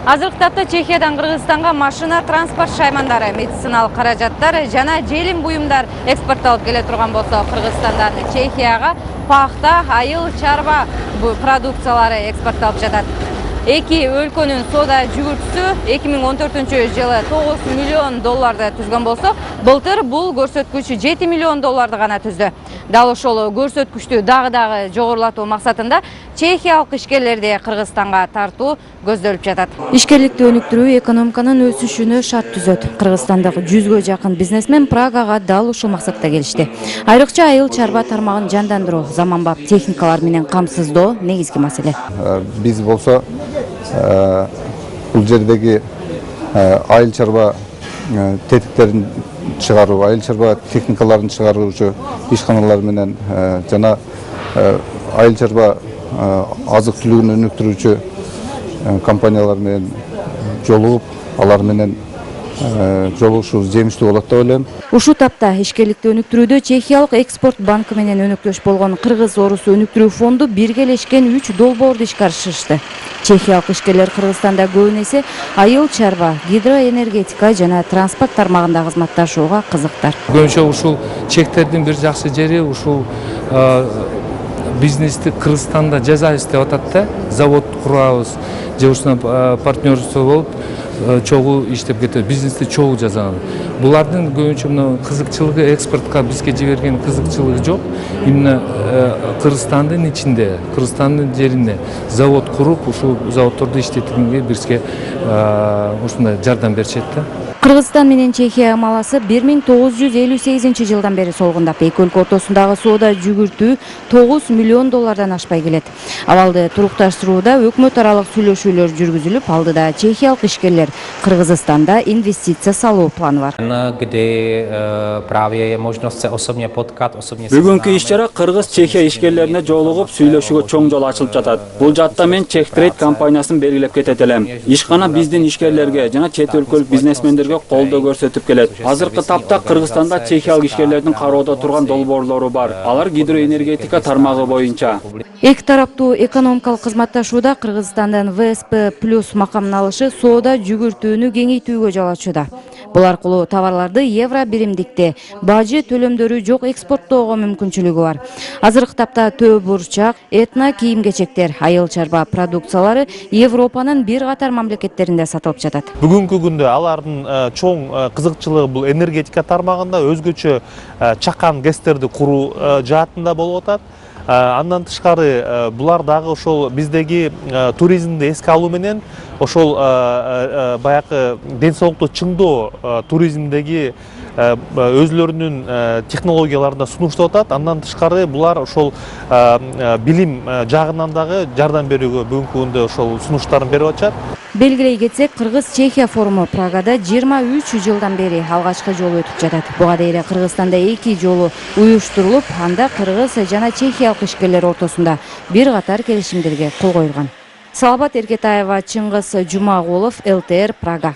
Азыркы тапта Чехиядан Кыргызстанга машина, транспорт шаймандары, медициналык каражаттар жана желим буюмдар экспортталып келе турган болсо, Кыргызстандан Чехияга пахта, айыл чарба продукциялары экспортталып жатат. Эки өлкөнүн соода жүгүртүүсү 2014 жылы 9 миллион долларды түзгөн болсо, былтыр бул көрсөткүч 7 миллион долларды гана түздү. Дал ошол көрсөткүчтү дагы жогорулатуу максатында чехиялык ишкерлерди Кыргызстанга тартуу көздөлүп жатат. Ишкерликти өнүктүрүү экономиканын өсүшүнө шарт түзөт. Кыргызстандык 100гө жакын бизнесмен Прагага дал ушул максатта келишти. Айрыкча айыл чарба тармагын жандандыруу, заманбап техникалар менен камсыздоо негизги маселе. Биз болсо бул жердеги айыл чарба тетиктерин чыгаруу, айыл чарба техникаларын чыгаруучу ишканалар менен жана айыл чарба азык түлүгүн өнүктүрүүчү компаниялар менен жолугуп, алар менен жолугушуу жемиштүү болот деп ойлойм. Ушул тапта ишкерликти өнүктүрүүдө Чехиялык экспорт банкы менен өнөктөш болгон Кыргыз-Орус өнүктүрүү фонду биргелешкен 3 долбоорду ишке ашырышты. Чехиялык ишкерлер Кыргызстанда көбүн эсе айыл чарба, гидроэнергетика жана транспорт тармагында кызматташууга кызыктар. Көбүнчө ушул чектердин бир жакшы жери ушул бизнести Кыргызстанда жасайбыз деп атат да, завод курабыз, же ушунан партнерство болуп чогуу иштеп кетет, бизнести чогуу жасаган. Булардын көбүнчө мына кызыкчылыгы экспортко бизге жиберген кызыкчылыгы жок. Именно Кыргызстандын ичинде, Кыргызстандын жеринде завод куруп, ушул заводдорду иштеткенге бизге ушундай жардам беришет да. Кыргызстан менен Чехия амаласы 1958 жылдан бери солгундап, эки өлкө ортосундагы соода жүгүртүү 9 миллион доллардан ашпай келет. Абалды турукташтырууда өкмөт аралык сүйлөшүүлөр жүргүзүлүп, алдыда чехиялык ишкерлер Кыргызстанда инвестиция салуу планы бар. Бүгүнкү иш-чара Кыргыз-Чехия ишкерлерине жолугуп, сүйлөшүүгө чоң жол ачылып жатат. Бул жатта мен Чех Трейд компаниясын белгилеп кетет элем. Ишкана биздин ишкерлерге жана чет өлкөлүк бизнесмендерге колдоо көрсөтүп келет. Азыркы тапта Кыргызстанда чехиялык ишкерлердин кароодо турган долбоорлору бар. Алар гидроэнергетика тармагы боюнча. Эки тараптуу экономикалык кызматташууда Кыргызстандын ВСП плюс макамын алышы соода жүгүртүүнү кеңейтүүгө жол ачууда. Бул аркылуу товарларды евро биримдикте, бажы төлөмдөрү жок экспорттоого мүмкүнчүлүгү бар. Азыркы тапта төө бурчак, этно кийим-кечектер, айыл чарба продукциялары Европанын бир катар мамлекеттеринде сатылып жатат. Бүгүнкү күндө алардын чоң кызыкчылыгы бул энергетика тармагында өзгөчө чакан гэстерди куруу жаатында болуп атат. Андан тышкары булар дагы ошол биздеги туризмди эске алуу менен ошол баягы ден соолукту чыңдоо туризмдеги өзлөрүнүн технологияларында сунуштап атат. Андан тышкары булар ошол билим жагынан дагы жардам берүүгө бүгүнкү күндө ошол сунуштарын берип атышат. Белгилей кетсек, Кыргыз-Чехия форуму Прагада 23 жылдан бери алгачкы жолу өтүп жатат. Буга дейин Кыргызстанда 2 жолу уюштурулуп, анда кыргыз жана чехиялык ишкерлер ортосунда бир катар келишимдерге кол коюлган. Салабат Эркетаева, Чыңгыз Жумагулов, ЛТР, Прага.